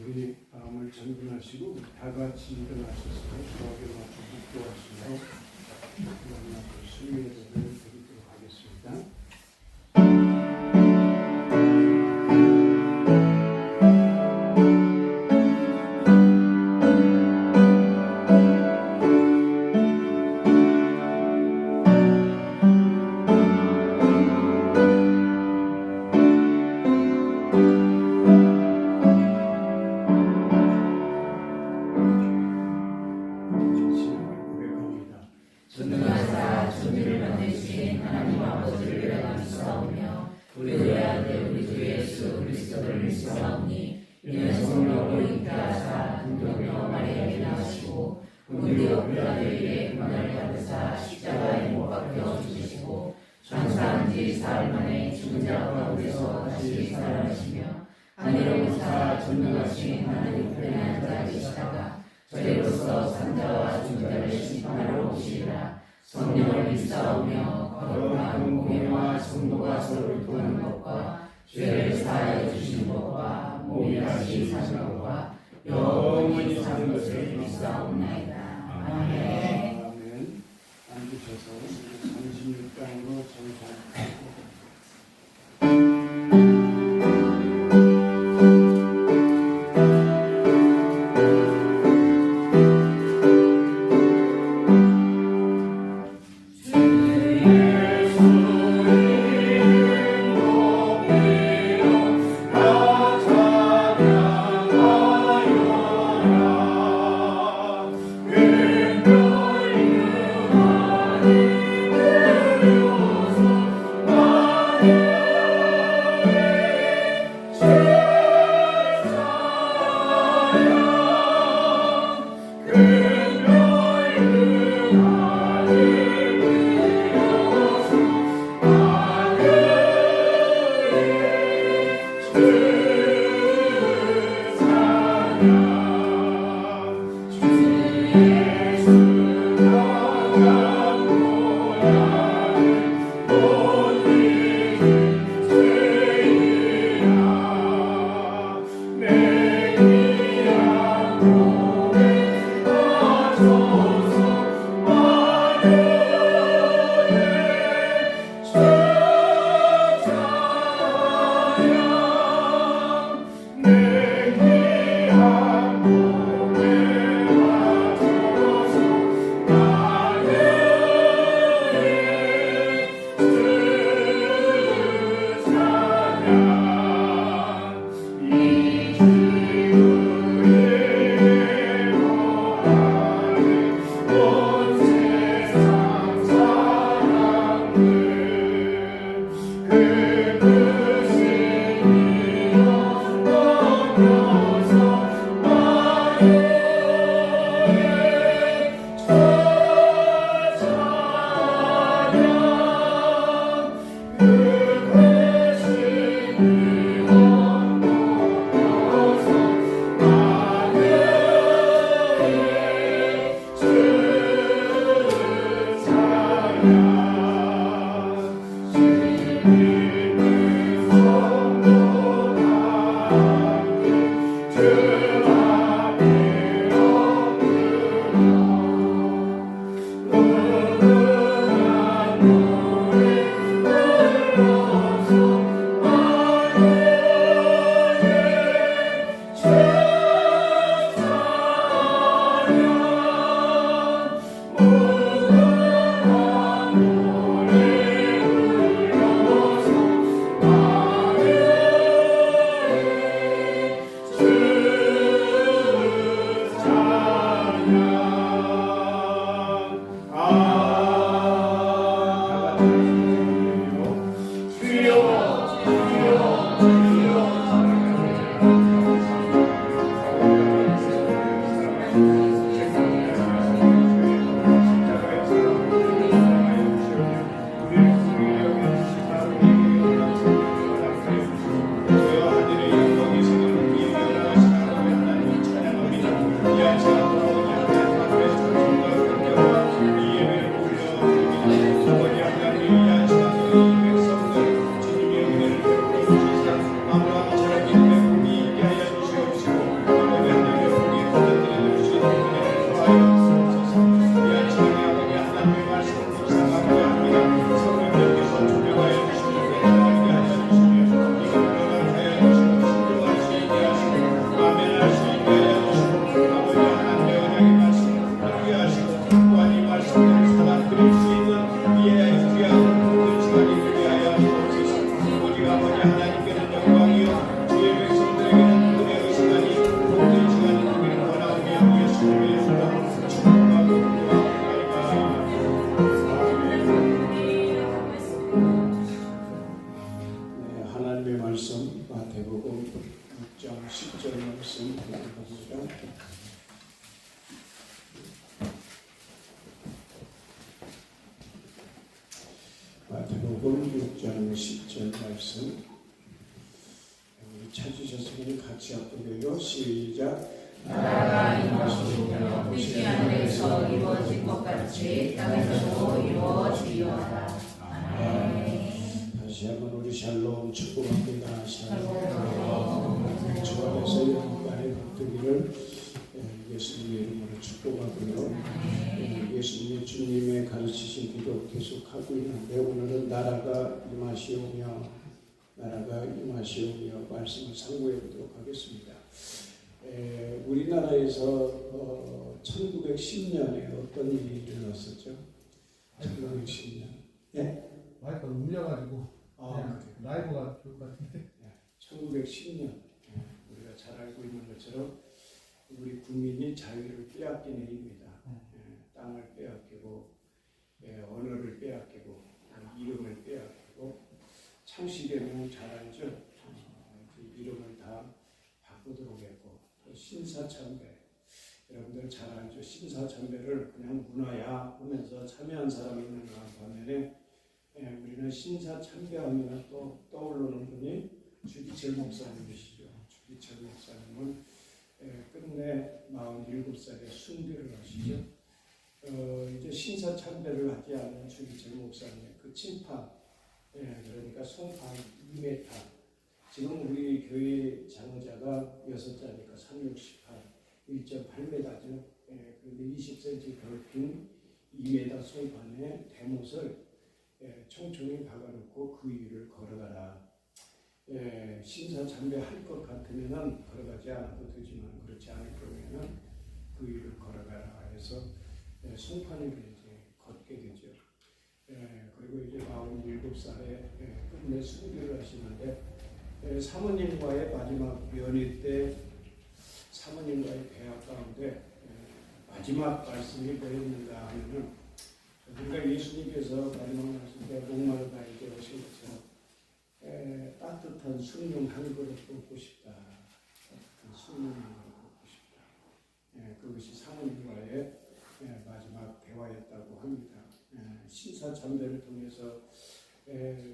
우리 마음을 전분하시고 다 같이 일어나셔서 주하게 맞춰 묵도하시며 만나고 수요예배를 드리도록 하겠습니다. 전능하사 천지를 만드신 하나님 아버지를 내가 믿사오며 우리 아들 우리 주 예수 그리스도를 믿사오니 이는 성령으로 잉태하사 금동여 마리아에게 나시고 본디오 빌라도에게 고난을 받으사 십자가에 못 박혀 죽으시고 장사한 지 사흘 만에 죽은 자 가운데서 다시 살아나시며 하늘에 오사 전능하신 하나님 우편에 앉아 계시다가 저희로서 산자와 중자를 심판하러 오시리라. 성령을 믿사오며 거룩한 공예와 성도가 서로를 도하는 것과 죄를 사하여 주시는 것과 몸이 다시 사는 것과 영원히 사는 것을 믿사옵나이다. 아멘. 아멘. 앉으셔서 36강으로 전송하고 주 6절 말씀 보겠습니다. 마태복음 6장 10절 말씀 우리 찾으셨으면 같이 합독해요. 시작. 나라가 임하시오며 뜻이 하늘에서 이루어진 것 같이 땅에서도 이루어지리로다. 아멘. 다시 한번 우리 샬롬 축복합니다. 샬롬. 주 안에서 영광의 복되기를 예수님의 이름으로 축복하고요. 예수님이 주님의 가르치신 기도 계속하고 있는데 오늘은 나라가 임하시오며 말씀을 상고해 보도록 하겠습니다. 우리나라에서 1910년에 어떤 일이 일어났었죠? 1910년. 네? 마이크가 울려가지고 라이브가 좋을 것 같은데. 1910년 우리가 잘 알고 있는 것처럼 우리 국민이 자유를 빼앗긴 해입니다. 땅을 빼앗기고 언어를 빼앗기고 이름을 빼앗기고 창시되면 잘 알죠. 이름을 다 바꾸도록 했고 신사참배 여러분들 잘 알죠. 신사참배를 그냥 문화야 하면서 참여한 사람이 있는 반면에 우리는 신사참배하면 또 떠오르는 분이 주기철 목사님이시죠. 주기철 목사님은 끝내 47살에 순교를 하시죠. 이제 신사참배를 하지 않는 주기철 목사님의 그 침판, 그러니까 송판 2m. 지금 우리 교회 장자가 6자니까 3, 6, 18, 1.8m죠. 그런데 20cm 넓힌 2m 송판에 대못을 총총히 박아놓고 그 위를 걸어가라. 신사참배 할 것 같으면은 걸어가지 않아도 되지만 그렇지 않을 경우에는 그 위를 걸어가라 해서 송판을 이제 걷게 되죠. 그리고 이제 47살에 끝내 순교를 하시는데 사모님과의 마지막 연회 때 사모님과의 대화 가운데 마지막 말씀이 뭐였는가 하면은 우리가 예수님께서 마지막 말씀 때 목마르다에게 오신 것처럼 따뜻한 숭늉 한 그릇 먹고 싶다. 따뜻한 숭늉 한 그릇 먹고 싶다. 그것이 사모님과의 마지막 대화였다고 합니다. 신사참배를 통해서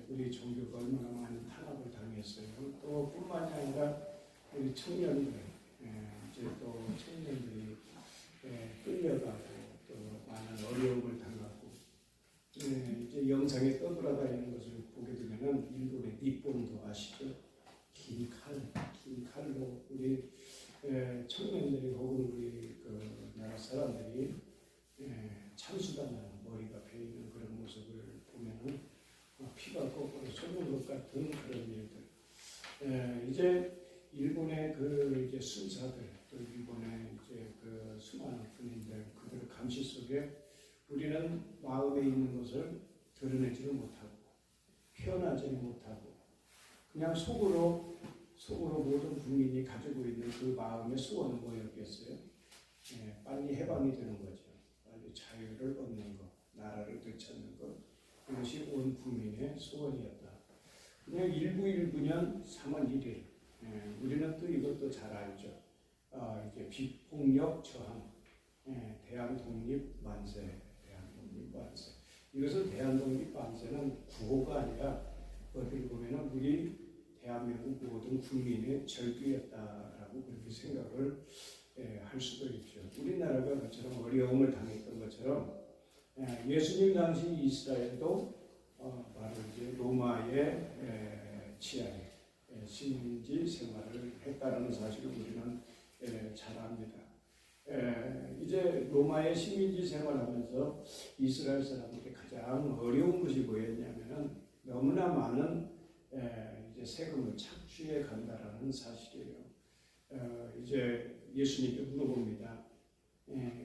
우리 종교가 얼마나 많은 탄압을 당했어요. 또 뿐만이 아니라 우리 청년들, 이제 또 청년들이 끌려가고 또 많은 어려움을 당하고 이제 영상에 떠돌아다니는 것을 보게 되면은 일본의 니폰도 아시죠? 긴 칼로 우리 청년들이 혹은 우리 그 나라 사람들이 참수당하는 머리가 베이는 그런 모습을 보면은 피가 거꾸로 솟는 것 같은 그런 일들. 이제 일본의 그 이제 순사들 또 일본의 이제 그 수많은 군인들 그들의 감시 속에 우리는 마음에 있는 것을 드러내지를 못하고 표현하지 못하고 그냥 속으로 모든 국민이 가지고 있는 그 마음의 소원은 뭐였겠어요? 빨리 해방이 되는 거죠. 빨리 자유를 얻는 것, 나라를 되찾는 것. 그것이 온 국민의 소원이었다. 그냥 1919년 3월 1일 우리는 또 이것도 잘 알죠. 이제 비폭력 저항, 대한독립 만세. 이것은 대한독립 만세는 구호가 아니라 어떻게 보면은 우리 대한민국 모든 국민의 절규였다라고 그렇게 생각을 할 수도 있죠. 우리나라가 그처럼 어려움을 당했던 것처럼 예수님 당시 이스라엘도 바로 이제 로마의 치하에 식민지 생활을 했다는 사실을 우리는 잘 압니다. 이제 로마의 식민지 생활하면서 이스라엘 사람들이 가장 어려운 것이 뭐였냐면은 너무나 많은 이제 세금을 착취해 간다라는 사실이에요. 이제 예수님께 물어봅니다.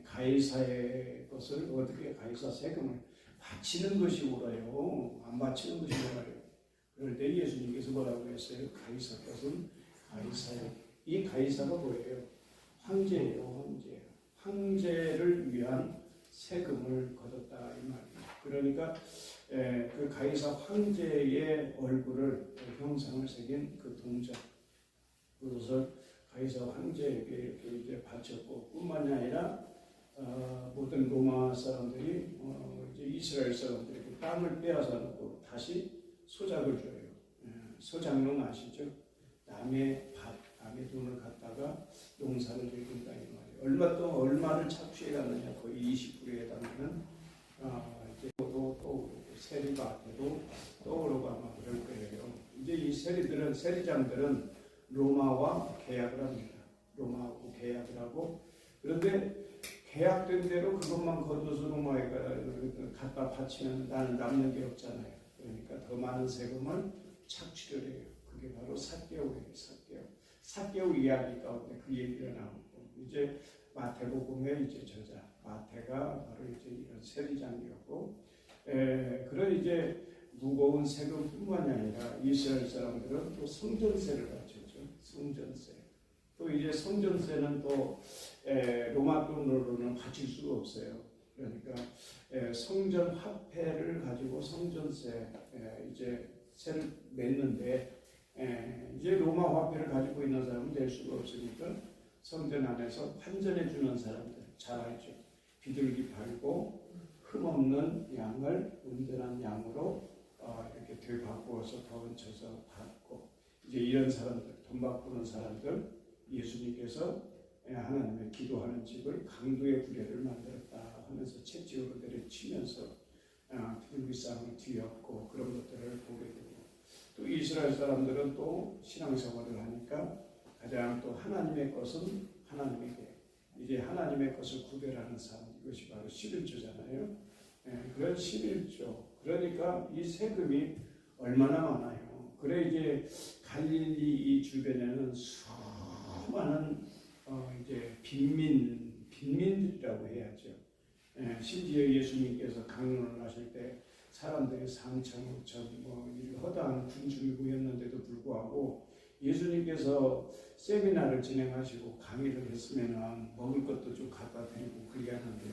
가이사의 것을 어떻게 가이사 세금을 바치는 것이 옳아요? 안 바치는 것이 옳아요? 그럴 때 예수님께서 뭐라고 했어요? 가이사 것은 가이사요. 이 가이사가 뭐예요? 황제예요, 황제. 황제를 위한 세금을 걷었다 이 말이에요. 그러니까 그 가이사 황제의 얼굴을 형상을 새긴 그 동전 그것을 가이사 황제에게 이렇게 이제 바쳤고, 뿐만이 아니라 모든 로마 사람들이 이제 이스라엘 사람들에게 땅을 빼앗아 놓고 다시 소작을 줘요. 소작농 아시죠? 남의 밭, 남의 돈을 갖다가 농사를 짓는다 이 말이에요. 얼마를 착취해 갔느냐, 거의 20%에 해당하는 이제 또 세리밭에도 떠오르고 아마 그럴 거예요. 이제 이 세리장들은 로마와 계약을 합니다. 로마하고 계약을 하고, 그런데 계약된 대로 그것만 거둬서 로마에 갖다 바치면 나는 남는 게 없잖아요. 그러니까 더 많은 세금을 착취를 해요. 그게 바로 삭개오예요. 삭개오 이야기 가운데 그 얘기가 나오고, 이제 마태복음의 이제 저자 마태가 바로 이제 이런 세리장이었고, 그런 이제 무거운 세금뿐만이 아니라 이스라엘 사람들은 또 성전세를 바쳤죠. 성전세. 또 이제 성전세는 또 로마 돈으로는 바칠 수가 없어요. 그러니까 성전 화폐를 가지고 성전세 이제 세를 냈는데, 이제 로마 화폐를 가지고 있는 사람은 낼 수가 없으니까 성전 안에서 환전해 주는 사람들 잘 알죠. 비둘기 팔고 흠없는 양을 온전한 양으로 이렇게 되바꾸어서 더 얹혀서 받고, 이제 이런 사람들, 돈 바꾸는 사람들, 예수님께서 하나님의 기도하는 집을 강도의 구례를 만들었다 하면서 채찍으로 내려치면서 비둘기상을 뒤엎고 그런 것들을 보게 되고, 또 이스라엘 사람들은 또 신앙생활을 하니까 가장 또 하나님의 것은 하나님에게, 이제 하나님의 것을 구별하는 삶, 이것이 바로 11조잖아요. 그런 11조. 그러니까 이 세금이 얼마나 많아요. 그래 이제 갈릴리 이 주변에는 수많은 이제 빈민들이라고 해야죠. 심지어 예수님께서 강론을 하실 때 사람들이 3천, 5천 허다한 군중이 모였는데도 불구하고 예수님께서 세미나를 진행하시고 강의를 했으면 먹을 것도 좀 갖다 드리고 그래야 하는데,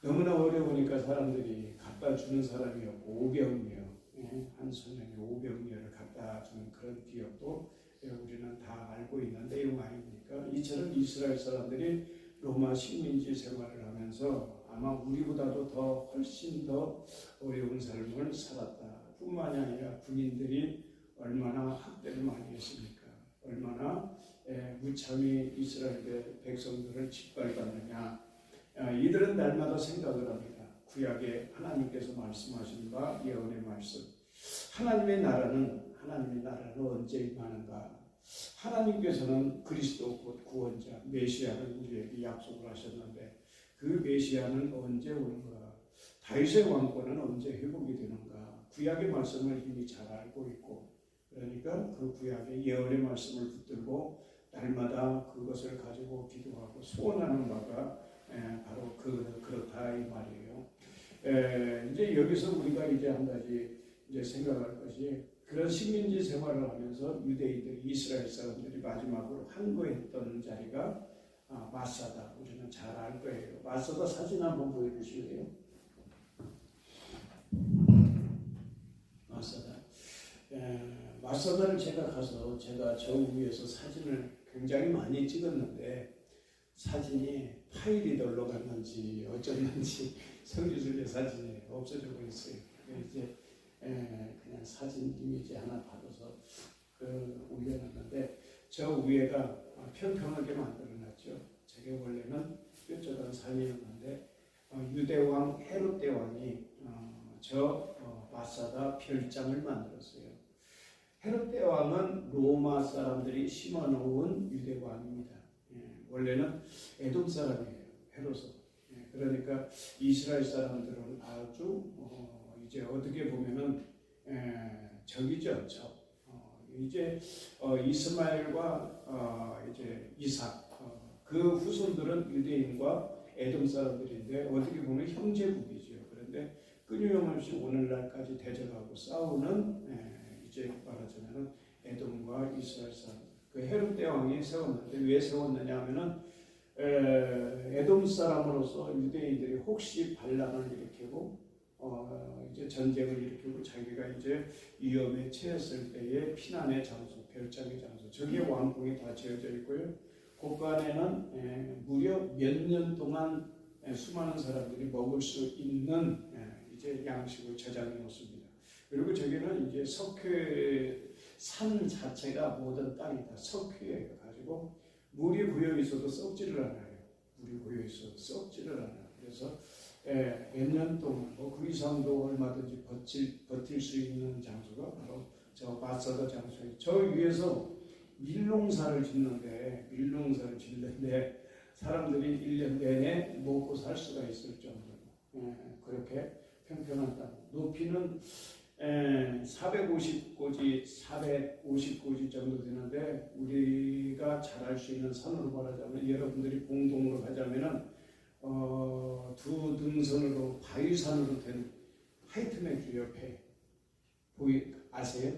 너무나 어려우니까 사람들이 갖다 주는 사람이 없고 500여, 한 소년이 500여를 갖다 주는 그런 기억도 우리는 다 알고 있는 내용 아닙니까? 이처럼 이스라엘 사람들이 로마 식민지 생활을 하면서 아마 우리보다도 더 훨씬 더 어려운 삶을 살았다. 뿐만이 아니라 군인들이 얼마나 학대를 많이 했습니까? 얼마나 무참히 이스라엘 백성들을 짓밟았느냐. 이들은 날마다 생각을 합니다. 구약에 하나님께서 말씀하신 바 예언의 말씀. 하나님의 나라는 언제 임하는가? 하나님께서는 그리스도 곧 구원자 메시아를 우리에게 약속을 하셨는데, 그 메시아는 언제 오는가? 다윗의 왕권은 언제 회복이 되는가? 구약의 말씀을 이미 잘 알고 있고, 그러니까 그 구약의 예언의 말씀을 붙들고 날마다 그것을 가지고 기도하고 소원하는 바가 바로 그렇다 이 말이에요. 이제 여기서 우리가 이제 한 가지 이제 생각할 것이, 그런 식민지 생활을 하면서 유대인들, 이스라엘 사람들이 마지막으로 항거했던 자리가 마사다. 우리는 잘 알 거예요. 마사다 사진 한번 보여주실래요? 마사다. 마사다를 제가 가서 제가 저 위에서 사진을 굉장히 많이 찍었는데 사진이 파일이 널러 갔는지 어쩌는지 성지순례 사진이 없어져 버렸어요. 이제 그냥 사진 이미지 하나 받아서 올려놨는데, 저 위에가 평평하게 만들어놨죠. 저게 원래는 뾰족한 산이었는데 유대왕 헤롯 대왕이 마사다 별장을 만들었어요. 헤롯 대왕은 로마 사람들이 심어놓은 유대왕입니다. 원래는 에돔 사람이에요. 헤롯은. 그러니까 이스라엘 사람들은 아주 이제 어떻게 보면은 적이죠. 이제 이스마엘과 이제 이삭 그 후손들은 유대인과 에돔 사람들인데 어떻게 보면 형제국이죠. 그런데 끊임없이 오늘날까지 대적하고 싸우는 이제 말하자면은 에돔과 이스라엘 사람. 그 헤롯 대왕이 세웠는데 왜 세웠느냐 하면은 에돔 사람으로서 유대인들이 혹시 반란을 일으키고 이제 전쟁을 일으키고 자기가 이제 위험에 처했을 때의 피난의 장소, 별장의 장소, 저기에 왕궁이 다 지어져 있고요. 곳간에는 무려 몇 년 동안 수많은 사람들이 먹을 수 있는 이제 양식을 저장해 놓습니다. 그리고 저기는 이제 석회 산 자체가 모든 땅이 다 석회예요. 가지고 물이 고여 있어도 썩지를 않아요. 물이 고여 있어도 썩지를 않아요. 그래서 몇 년 동안 그 이상도 얼마든지 버틸 수 있는 장소가 바로 저 마사다 장소예요. 저 위에서 밀농사를 짓는데 사람들이 1년 내내 먹고 살 수가 있을 정도로 그렇게 평평한 땅. 높이는 450고지 정도 되는데 우리가 잘 알 수 있는 선으로 말하자면 여러분들이 공동으로 하자면은 두 등선으로 바위산으로 된 화이트맥주 옆에 아세요?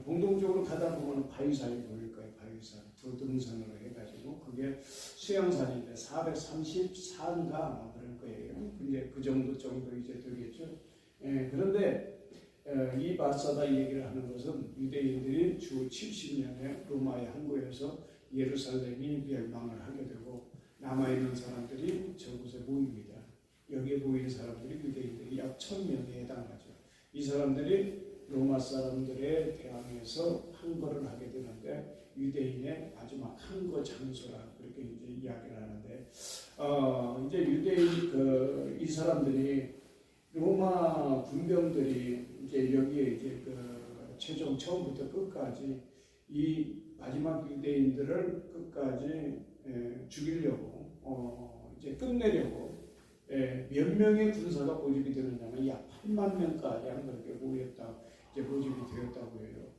공동적으로 가다 보면 바위산이 보일 거예요. 바위산 두 등선으로 해가지고 그게 수양산인데 434인가 아마 그럴 거예요. 이제 그 정도 이제 되겠죠. 그런데 이 마사다 얘기를 하는 것은 유대인들이 주 70년에 로마의 항구에서 예루살렘이 멸망을 하게 되고 남아있는 사람들이 저곳에 모입니다. 여기에 모인 사람들이 유대인들이 약 1000명에 해당하죠. 이 사람들이 로마 사람들에 대항해서 항거를 하게 되는데 유대인의 마지막 항거 장소라 그렇게 이제 이야기를 하는데 이제 유대인 이 사람들이 로마 군병들이 이제 여기에 이제 최종 처음부터 끝까지 이 마지막 유대인들을 끝까지 죽이려고 이제 끝내려고 몇 명의 군사가 모집이 되느냐면 약 8만 명가량 그렇게 모였다 이제 모집이 되었다고 해요.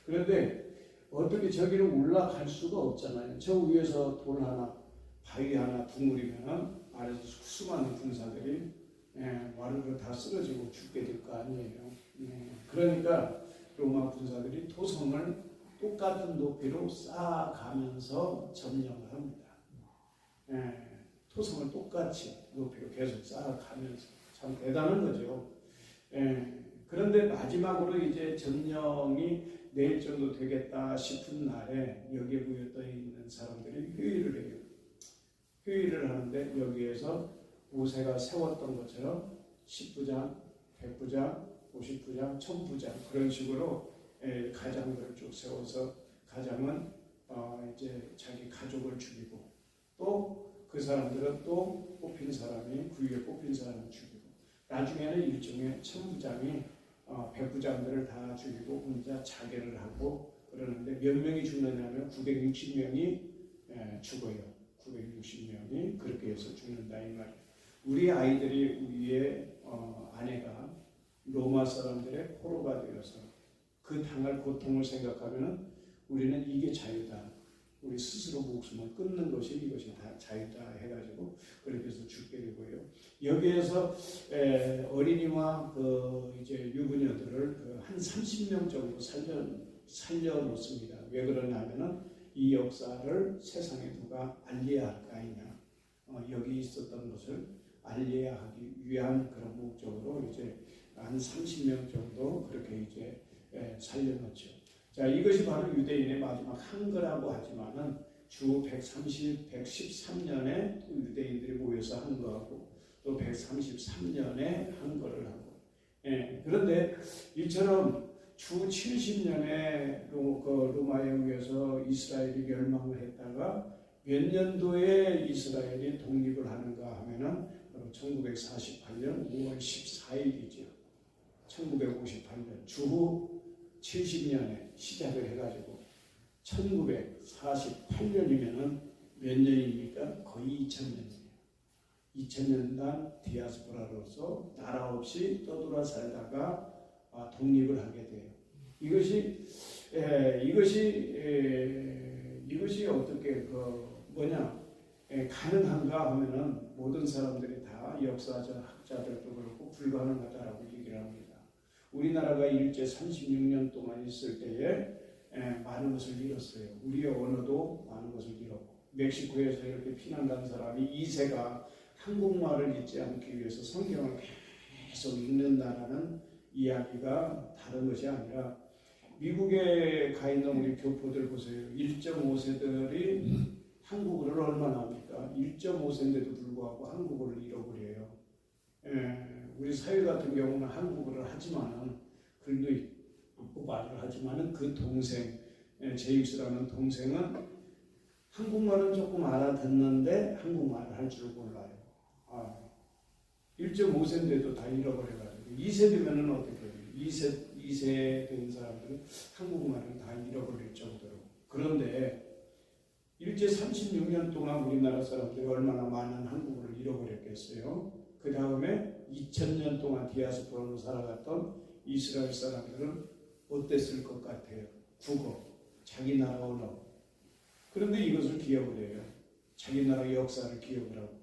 그런데 어떻게 저기를 올라갈 수가 없잖아요. 저 위에서 돌 하나, 바위 하나 두물이면은 아래서 수많은 군사들이 와르르 다 쓰러지고 죽게 될 거 아니에요. 그러니까 로마 군사들이 토성을 똑같은 높이로 쌓아가면서 점령을 합니다. 토성을 똑같이 높이로 계속 쌓아가면서 참 대단한 거죠. 그런데 마지막으로 이제 점령이 내일 정도 되겠다 싶은 날에 여기에 모여 있는 사람들이 회의를 해요. 회의를 하는데 여기에서 모세가 세웠던 것처럼 10부장, 100부장, 50부장, 1000부장 그런 식으로 가장들을 쭉 세워서 가장은 이제 자기 가족을 죽이고 또 그 사람들은 또 뽑힌 사람이 그 위에 뽑힌 사람을 죽이고 나중에는 일종의 1000부장이 100부장들을 다 죽이고 혼자 자결을 하고 그러는데 몇 명이 죽느냐면 960명이 죽어요. 960명이 그렇게 해서 죽는다 이 말이에요. 우리 아이들이 우리의 아내가 로마 사람들의 포로가 되어서 그 당할 고통을 생각하면 우리는 이게 자유다. 우리 스스로 목숨을 끊는 것이 이것이 다 자유다 해가지고 그렇게 해서 죽게 되고요. 여기에서 어린이와 이제 유부녀들을 한 30명 정도 살려놓습니다. 왜 그러냐면은 이 역사를 세상에 누가 알려야 할 거 아니냐. 여기 있었던 것을 알려야 하기 위한 그런 목적으로 이제 한 30명 정도 그렇게 이제 살려놓죠. 자, 이것이 바로 유대인의 마지막 항거라고 하지만은 주 113년에 유대인들이 모여서 항거하고 또 133년에 항거를 하고 그런데 이처럼 주 70년에 로마에 의해서 이스라엘이 멸망을 했다가 몇 년도에 이스라엘이 독립을 하는가 하면은 1948년 5월 14일이죠. 1958년 주후 70년에 시작을 해가지고 1948년이면은 몇 년입니까? 거의 2000년이에요. 2000년간 디아스포라로서 나라 없이 떠돌아 살다가 독립을 하게 돼요. 이것이 어떻게 가능한가 하면은 모든 사람들이 다 역사적 학자들도 그렇고 불가능하다라고 얘기를 합니다. 우리나라가 일제 36년 동안 있을 때에 많은 것을 잃었어요. 우리의 언어도 많은 것을 잃었고 멕시코에서 이렇게 피난 간 사람이 2세가 한국말을 잊지 않기 위해서 성경을 계속 읽는다라는 이야기가 다른 것이 아니라 미국에 가 있는 우리 교포들 보세요. 1.5세들이 한국어를 얼마나 합니까? 1.5세인데도 불구하고 한국어를 잃어버려요. 우리 사회 같은 경우는 한국어를 하지만은 글도 있고 말을 하지만은 그 동생, 제임스라는 동생은 한국말은 조금 알아듣는데 한국말을 할 줄 몰라요. 1.5세인데도 다 잃어버려가지고 2세 되면은 어떻게 해요? 2세 된 사람들은 한국말을 다 잃어버릴 정도로. 그런데 일제 36년 동안 우리나라 사람들이 얼마나 많은 한국어를 잃어버렸겠어요. 그 다음에 2000년 동안 디아스포라로 살아갔던 이스라엘 사람들은 어땠을 것 같아요? 국어, 자기 나라 언어. 그런데 이것을 기억을 해요. 자기 나라 역사를 기억을 하고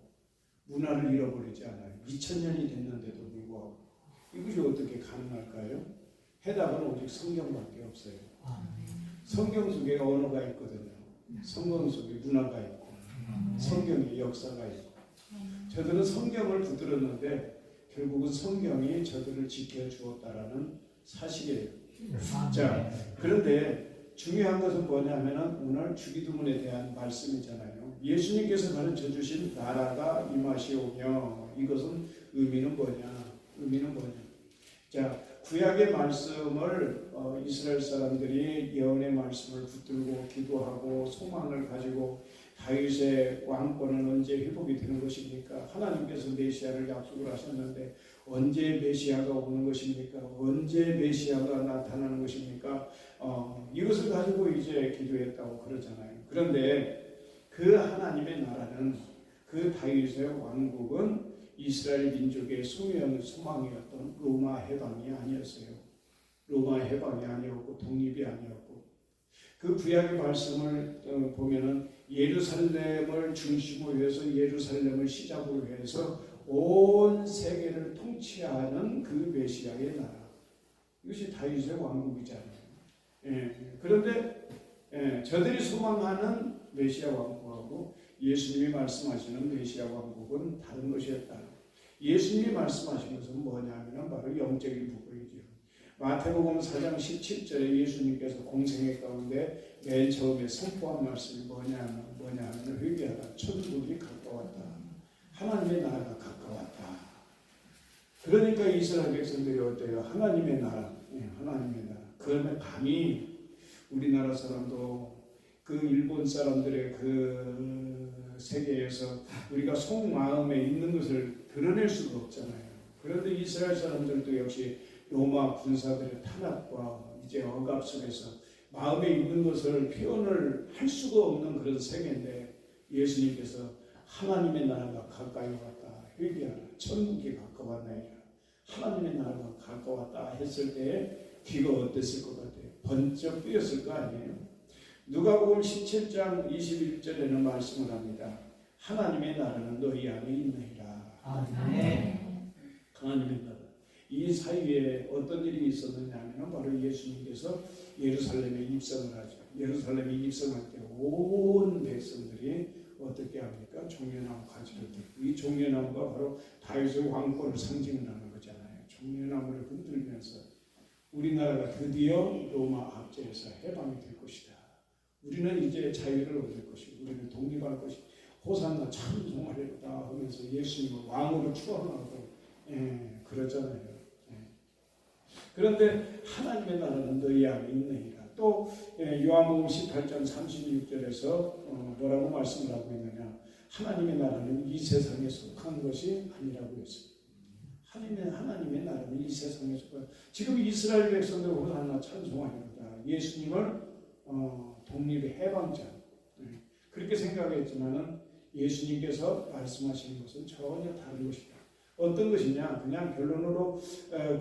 문화를 잃어버리지 않아요. 2000년이 됐는데도 불구하고. 이것이 어떻게 가능할까요? 해답은 오직 성경밖에 없어요. 성경 속에 언어가 있거든요. 성경 속에 문화가 있고 성경의 역사가 있고. 저들은 성경을 붙들었는데 결국은 성경이 저들을 지켜주었다라는 사실이에요. 자, 그런데 중요한 것은 뭐냐면은 오늘 주기도문에 대한 말씀이잖아요. 예수님께서 가르쳐 주신 나라가 임하시오며, 이것은 의미는 뭐냐? 자, 구약의 말씀을 이스라엘 사람들이 예언의 말씀을 붙들고 기도하고 소망을 가지고 다윗의 왕권은 언제 회복이 되는 것입니까? 하나님께서 메시아를 약속을 하셨는데 언제 메시아가 오는 것입니까? 언제 메시아가 나타나는 것입니까? 이것을 가지고 이제 기도했다고 그러잖아요. 그런데 그 하나님의 나라는, 그 다윗의 왕국은 이스라엘 민족의 소망이었던 로마 해방이 아니었어요. 로마 해방이 아니었고 독립이 아니었고, 그 구약의 말씀을 보면은 예루살렘을 중심으로 해서, 예루살렘을 시작으로 해서 온 세계를 통치하는 그 메시아의 나라, 이것이 다윗의 왕국이잖아요. 그런데 저들이 소망하는 메시아 왕국하고 예수님이 말씀하시는 메시아 왕국은 다른 것이었다. 예수님이 말씀하신 것은 뭐냐면 바로 영적인 부분이죠. 마태복음 4장 17절에 예수님께서 공생애 가운데 맨 처음에 선포한 말씀이 뭐냐면 회개하라, 천국이 가까웠다. 하나님의 나라가 가까웠다. 그러니까 이스라엘 백성들이 어때요? 하나님의 나라, 하나님의 나라. 그러면 감히 우리나라 사람도 그 일본 사람들의 그 세계에서 우리가 속마음에 있는 것을 드러낼 수가 없잖아요. 그런데 이스라엘 사람들도 역시 로마 군사들의 탄압과 이제 억압 속에서 마음에 있는 것을 표현을 할 수가 없는 그런 세계인데, 예수님께서 하나님의 나라가 가까이 왔다, 회개하라, 천국이 가까웠나이다, 하나님의 나라가 가까웠다 했을 때 귀가 어땠을 것 같아요? 번쩍 뜨였을 거 아니에요? 누가복음 17장 21절에는 말씀을 합니다. 하나님의 나라는 너희 안에 있느니라. 아멘. 하나님의 나라. 이 사이에 어떤 일이 있었느냐 하면 바로 예수님께서 예루살렘에 입성을 하죠. 예루살렘에 입성할 때 온 백성들이 어떻게 합니까? 종려나무 가지를 들고, 이 종려나무가 바로 다윗의 왕권을 상징하는 거잖아요. 종려나무를 흔들면서 우리나라가 드디어 로마 압제에서 해방이 될 것이다. 우리는 이제 자유를 얻을 것이고, 우리는 독립할 것이고, 호산나 찬송하리로다 하면서 예수님을 왕으로 추앙하고 그러잖아요. 그런데 하나님의 나라는 너희 안에 있느니라. 또 요한복음 18장 36절에서 뭐라고 말씀을 하고 있느냐? 하나님의 나라는 이 세상에 속한 것이 아니라고 했습니다. 하나님의 나라는 이 세상에 속한, 지금 이스라엘 백성들 호산나 찬송하리로다, 예수님을 독립의 해방자, 그렇게 생각했지만은 예수님께서 말씀하시는 것은 전혀 다른 것이다. 어떤 것이냐? 그냥 결론으로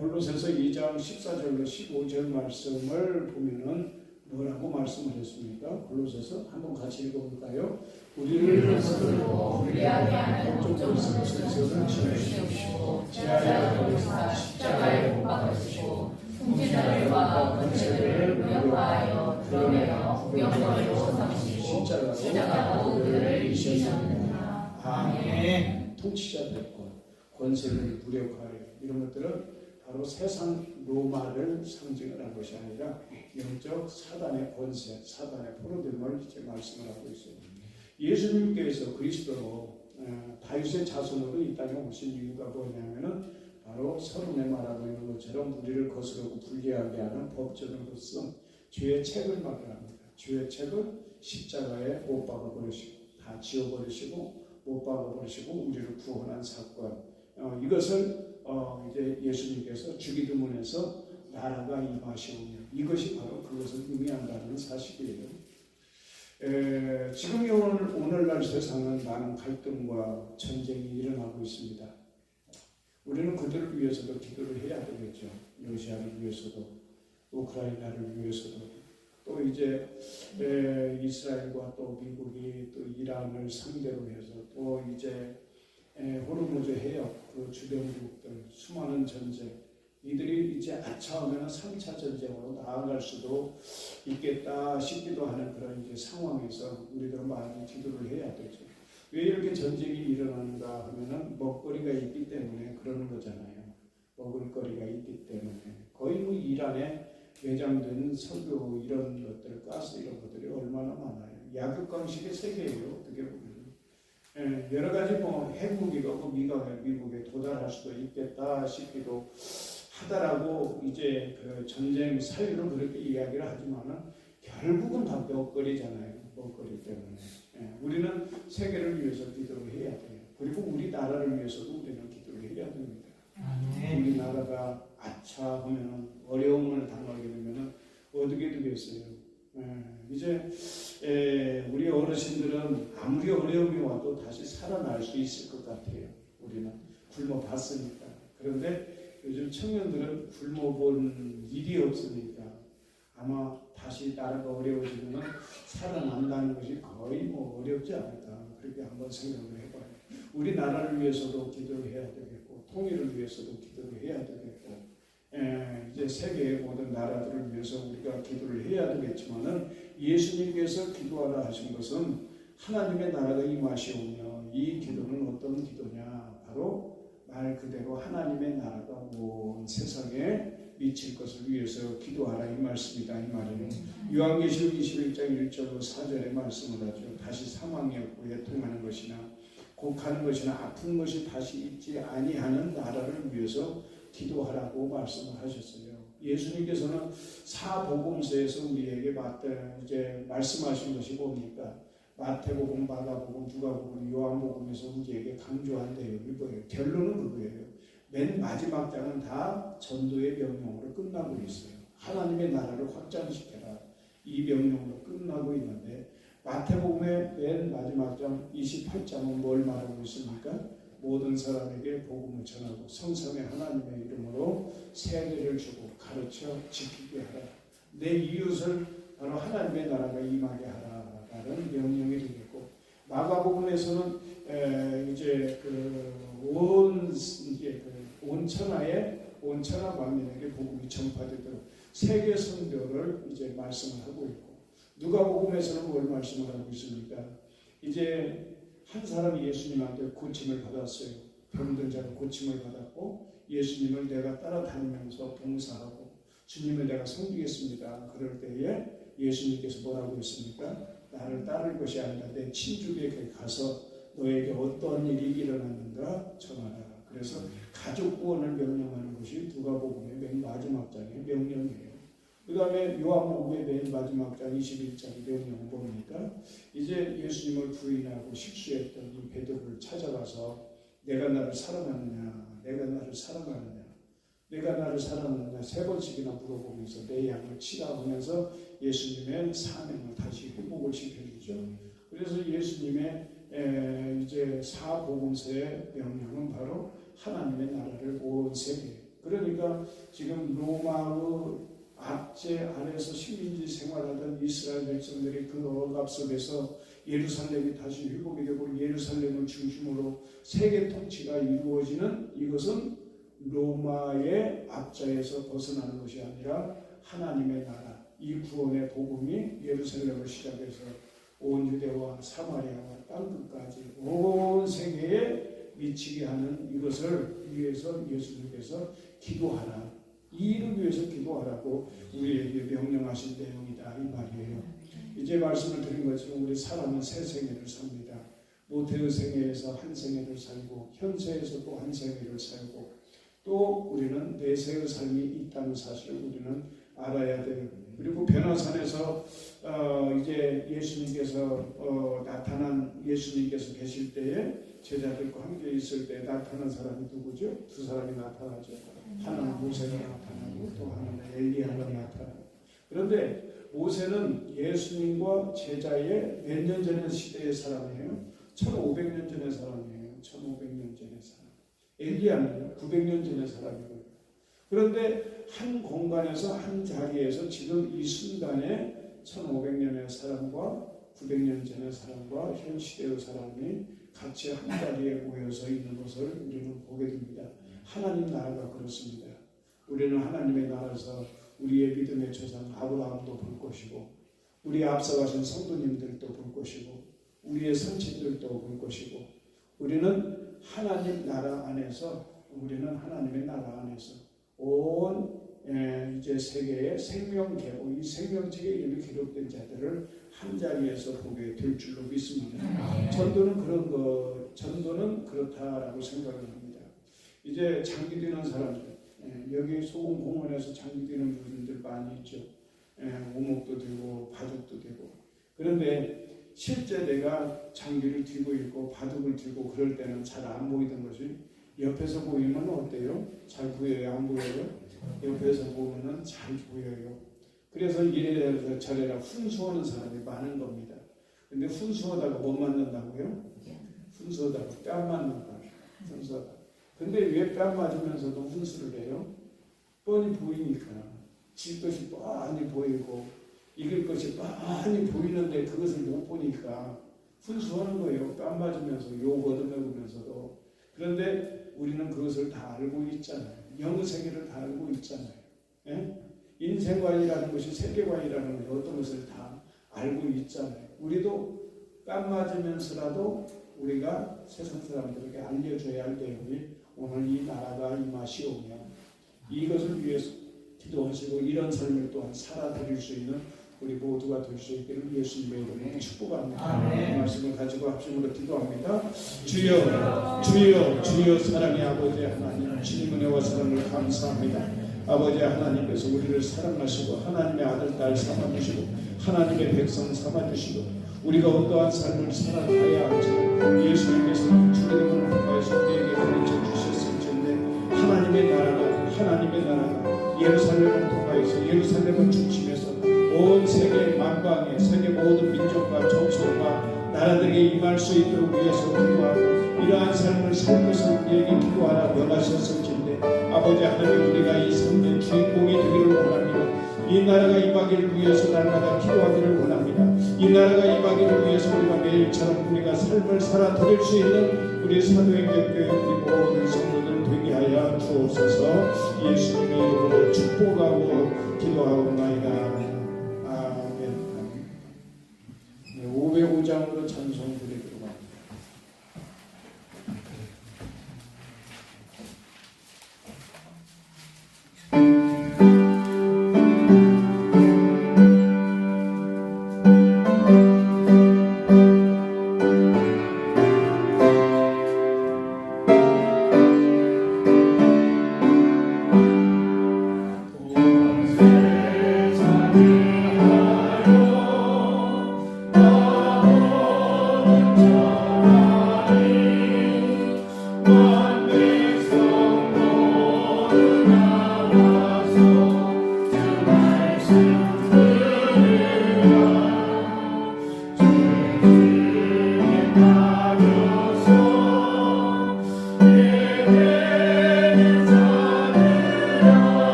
골로새서 2장 14절로 15절 말씀을 보면은 뭐라고 말씀을 했습니까? 골로새서 한번 같이 읽어볼까요? 우리를 거스르고 불리하게 하는 목적을 세우는 지으시옵시고, 지하에 십자가에 못 박으시고 통치자들과 권세들을 무력화하여 그러며 구경거리로 삼으시고 십자가로 그들을 이기셨느니라. 아멘. 통치자들과 권세를 무력화하여 이런 것들은 바로 세상 로마를 상징을 한 것이 아니라 영적 사단의 권세, 사단의 포로됨을 이제 말씀을 하고 있어요. 예수님께서 그리스도로 다윗의 자손으로 이 땅에 오신 이유가 뭐냐면은 바로 서론에 말하고 있는 것처럼 우리를 거스르고 불리하게 하는 법조문으로 쓴 죄의 책을 막으랍니다. 죄의 책을 십자가에 못 박아 버리시고 다 지워 버리시고 못 박아 버리시고 우리를 구원한 사건. 이것을 이제 예수님께서 주기도문에서 나라가 임하시오며 이것이 바로 그것을 의미한다는 사실이에요. 지금 오늘날 세상은 많은 갈등과 전쟁이 일어나고 있습니다. 우리는 그들을 위해서도 기도를 해야 되겠죠. 러시아를 위해서도, 우크라이나를 위해서도, 또 이제 이스라엘과 또 미국이 또 이란을 상대로 해서 또 이제 호르무즈 해역 그 주변국들 수많은 전쟁 이들이 이제 아차하면 3차 전쟁으로 나아갈 수도 있겠다 싶기도 하는 그런 이제 상황에서 우리들은 많이 기도를 해야 되죠. 왜 이렇게 전쟁이 일어나는가 하면은 먹거리가 있기 때문에 그러는 거잖아요. 먹을 거리가 있기 때문에 거의 뭐 이란에 매장된 석유 이런 것들, 가스 이런 것들이 얼마나 많아요. 약육강식의 세계예요. 어떻게 보면 여러 가지 뭐 핵무기가 미국에 도달할 수도 있겠다 싶기도 하다라고 이제 그 전쟁 사유로 그렇게 이야기를 하지만은 결국은 다 먹거리잖아요. 먹거리 때문에 우리는 세계를 위해서 기도를 해야 돼요. 그리고 우리나라를 위해서도 우리는 기도를 해야 됩니다. 우리나라가 아차하면 어려움을 당하게 되면 어떻게 되겠어요? 이제 우리 어르신들은 아무리 어려움이 와도 다시 살아날 수 있을 것 같아요. 우리는 굶어봤으니까. 그런데 요즘 청년들은 굶어본 일이 없으니까 아마 다시 나라가 어려워지면 살아난다는 것이 거의 뭐 어렵지 않을까 그렇게 한번 생각을 해봐요. 우리나라를 위해서도 기도를 해야 되겠고 통일을 위해서도 기도를 해야 되겠고 이제 세계의 모든 나라들을 위해서 우리가 기도를 해야 되겠지만은 예수님께서 기도하라 하신 것은 하나님의 나라가 임하시오며 이 기도는 어떤 기도냐 바로 말 그대로 하나님의 나라가 온 세상에 미칠 것을 위해서 기도하라 이 말씀이다 이 말이에요. 요한계시록 21장 1절로 4절의 말씀을 하죠. 다시 사망이 없고 애통하는 것이나 곡하는 것이나 아픈 것이 다시 있지 아니하는 나라를 위해서 기도하라고 말씀을 하셨어요. 예수님께서는 사복음서에서 우리에게 이제 말씀하신 것이 뭡니까? 마태복음, 마가복음, 누가복음, 요한복음에서 우리에게 강조한 내용이 뭐예요? 결론은 그거예요. 맨 마지막 장은 다 전도의 명령으로 끝나고 있어요. 하나님의 나라를 확장시켜라. 이 명령으로 끝나고 있는데 마태복음의 맨 마지막 장 28장은 뭘 말하고 있습니까? 모든 사람에게 복음을 전하고 성삼위 하나님의 이름으로 세례를 주고 가르쳐 지키게 하라. 내 이웃을 바로 하나님의 나라가 임하게 하라라는 명령이 되겠고 마가복음에서는 이제 온 천하 만민에게 복음이 전파되도록 세계 선교를 이제 말씀을 하고 있고 누가복음에서는 뭘 말씀을 하고 있습니까? 이제 한 사람이 예수님한테 고침을 받았어요. 병든 자가 고침을 받았고 예수님을 내가 따라다니면서 봉사하고 주님을 내가 섬기겠습니다. 그럴 때에 예수님께서 뭐라고 했습니까? 나를 따를 것이 아니라 내 친족에게 가서 너에게 어떠한 일이 일어났는가 전하라. 그래서 가족 구원을 명령하는 것이 누가복음의 맨 마지막 장의 명령이에요. 그 다음에 요한복음의 맨 마지막 장 21장의 명령은 뭡니까? 이제 예수님을 부인하고 실수했던 이 베드로를 찾아가서 내가 나를 사랑하느냐 내가 나를 사랑하느냐 내가 나를 사랑하느냐 세 번씩이나 물어보면서 내 양을 치라 하면서 예수님의 사명을 다시 회복을 시켜주죠. 그래서 예수님의 이제 사복음서의 명령은 바로 하나님의 나라를 온 세계. 그러니까 지금 로마의 압제 아래에서 식민지 생활하던 이스라엘 백성들이 그 억압 속에서 예루살렘이 다시 회복이 되고 예루살렘을 중심으로 세계 통치가 이루어지는 이것은 로마의 압제에서 벗어나는 것이 아니라 하나님의 나라, 이 구원의 복음이 예루살렘을 시작해서 온 유대와 사마리아와 땅끝까지 온 세계에 미치게 하는 이것을 위해서 예수님께서 기도하라. 이 일을 위해서 기도하라고 우리에게 명령하신 내용이다 이 말이에요. 이제 말씀을 드린 것처럼 우리 사람은 세 생애를 삽니다. 모태의 생애에서 한 생애를 살고 현세에서 또 한 생애를 살고 또 우리는 내세의 삶이 있다는 사실을 우리는 알아야 돼요. 그리고 변화산에서 이제 예수님께서 나타난 예수님께서 계실 때에 제자들과 함께 있을 때 나타난 사람이 누구죠? 두 사람이 나타나죠. 하나는 모세가 나타나고 또 하나는 엘리야가 나타나고. 그런데 모세는 예수님과 제자의 몇 년 전의 시대의 사람이에요. 1500년 전의 사람이에요. 1500년 전의 사람. 엘리야는 900년 전의 사람이고요. 그런데 한 공간에서 한 자리에서 지금 이 순간에 1500년의 사람과 900년 전의 사람과 현 시대의 사람이 같이 한 자리에 모여서 있는 것을 우리는 보게 됩니다. 하나님 나라가 그렇습니다. 우리는 하나님의 나라에서 우리의 믿음의 조상 아브라함도 볼 것이고 우리 앞서가신 성도님들도 볼 것이고 우리의 선친들도 볼 것이고 우리는 하나님 나라 안에서 우리는 하나님의 나라 안에서 온 이제 세계의 생명계보 이 생명책에 이름이 기록된 자들을 한 자리에서 보게 될 줄로 믿습니다. 전도는 그렇다라고 생각을 합니다. 이제 장기 뛰는 사람들 여기 소금공원에서 장기 뛰는 분들 많이 있죠. 오목도 되고 바둑도 되고. 그런데 실제 내가 장기를 들고 있고 바둑을 들고 그럴 때는 잘 안 보이던 것이 옆에서 보이면 어때요? 잘 보여요? 안 보여요? 옆에서 보면 잘 보여요. 그래서 이래라 저래라 훈수하는 사람이 많은 겁니다. 근데 훈수하다가 못 맞는다고요? 훈수하다가 뺨 맞는다. 훈수하다. 근데 왜 뺨 맞으면서도 훈수를 해요? 뻔히 보이니까. 질 것이 뻔히 보이고 이길 것이 뻔히 보이는데 그것을 못 보니까 훈수하는 거예요. 뺨 맞으면서 욕 얻어먹으면서도. 그런데 우리는 그것을 다 알고 있잖아요. 영세계를 다 알고 있잖아요. 예? 인생관이라는 것이 세계관이라는 것 어떤 것을 다 알고 있잖아요. 우리도 뺨 맞으면서라도 우리가 세상 사람들에게 알려줘야 할 내용이 오늘 이 나라가 임하시오며 이것을 위해서 기도하시고 이런 삶을 또한 살아드릴 수 있는 우리 모두가 될 수 있기를 예수님의 이름으로 축복합니다. 이 말씀을 가지고 합심으로 기도합니다. 주여 주여 주여 사랑의 아버지 하나님 주님 은혜와 사랑을 감사합니다. 아버지 하나님께서 우리를 사랑하시고 하나님의 아들 딸 삼아주시고 하나님의 백성 삼아주시고 우리가 어떠한 삶을 살아가야 할지 예수님께서 주님을 통하여서 우리에게 가르쳐 주셨을 텐데 하나님의 나라가 예루살렘을 통하여서 예루살렘을 중심해서 온 세계 만방에 세계 모든 민족과 족속과 나라들에게 임할 수 있도록 위해서 기도하고 이러한 삶을 살 것을 우리에게 기도하라 명하셨을 텐데 아버지 하나님 우리가 이 삶의 주인공이 되기를 원합니다. 이 나라가 임하기를 위해서 날마다 기도하기를 원합니다. 이 나라가 임하기를 위해서 우리가 매일처럼 우리가 삶을 살아드릴 수 있는 우리 사도행전교회 우리 모든 성도들 되게 하여 주옵소서. 예수님의 이름으로 축복하고 기도하옵나이다. 아멘. 505장으로 찬송 드리도록 합니다. 세상에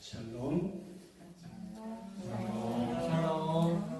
샬롬. 샬롬.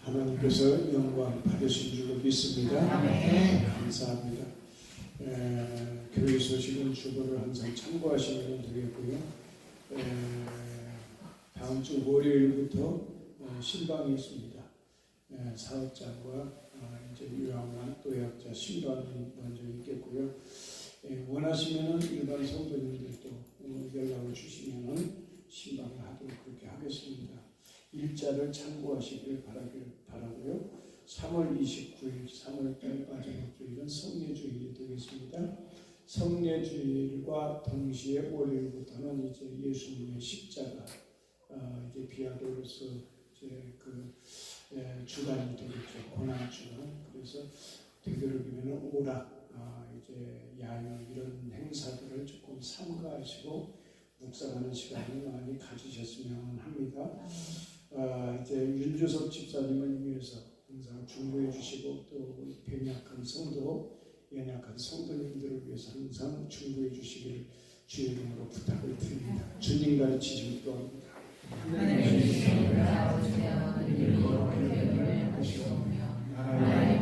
하나님께서 영광 받으신 줄로 믿습니다. 감사합니다. 교회 소식은 주보를 항상 참고하시면 되겠고요. 다음 주 월요일부터 신방이 있습니다. 사업장과 이제 유학만 또약자 신방이 먼저 있겠고요. 원하시면은 일반 성도님들도 연락을 주시면은 신방을 하도록 그렇게 하겠습니다. 일자를 참고하시길 바라고요. 3월 29일, 3월달 마지막 주일은 성례주일이 되겠습니다. 성례주일과 동시에 월요일부터는 이제 예수님의 십자가 이제 비아도로서 이제 그 주간이 되겠죠. 고난 주간. 그래서 되도록이면 오락, 이제 야유 이런 행사들을 조금 삼가하시고 묵상하는 시간을 많이 가지셨으면 합니다. 이제 윤주석 집사님을 위해서 항상 중보해 주시고 또 병약한 성도, 연약한 성도님들을 위해서 항상 중보해 주시기를 주의 이름으로 부탁을 드립니다. 주님 가르치심 또합니다. 하나님의 아버지여 이름으로 기도를 하시오며 나라의